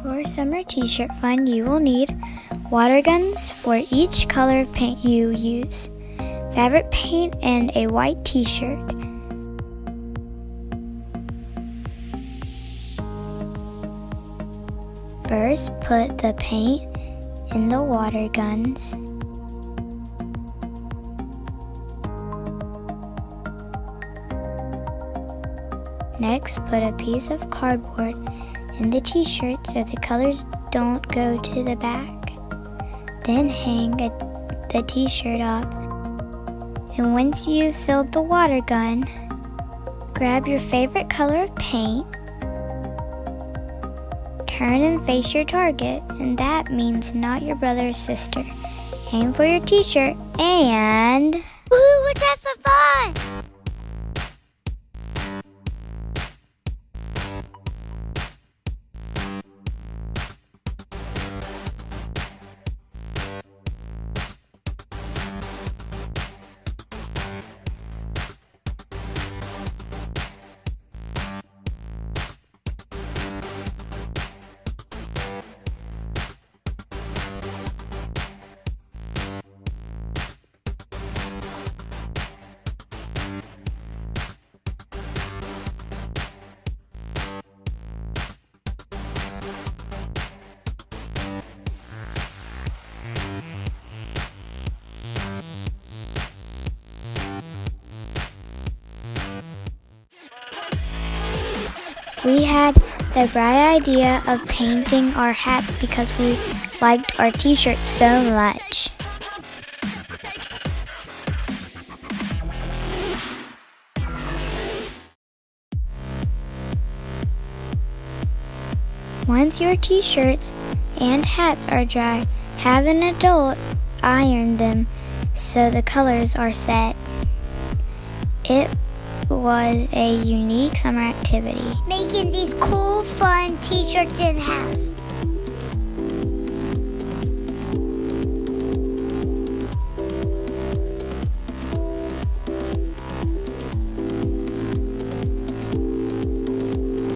For summer t-shirt fun, you will need water guns for each color of paint you use, fabric paint, and a white t-shirt. First, put the paint in the water guns. Next, put a piece of cardboard in the t-shirt so the colors don't go to the back. Then hang the t-shirt up. And once you've filled the water gun, grab your favorite color of paint, turn and face your target, and that means not your brother or sister. Aim for your t-shirt and... Woohoo! Let's have some fun! We had the bright idea of painting our hats because we liked our t-shirts so much. Once your t-shirts and hats are dry, have an adult iron them so the colors are set. It was a unique summer activity. Making these cool, fun t-shirts and hats.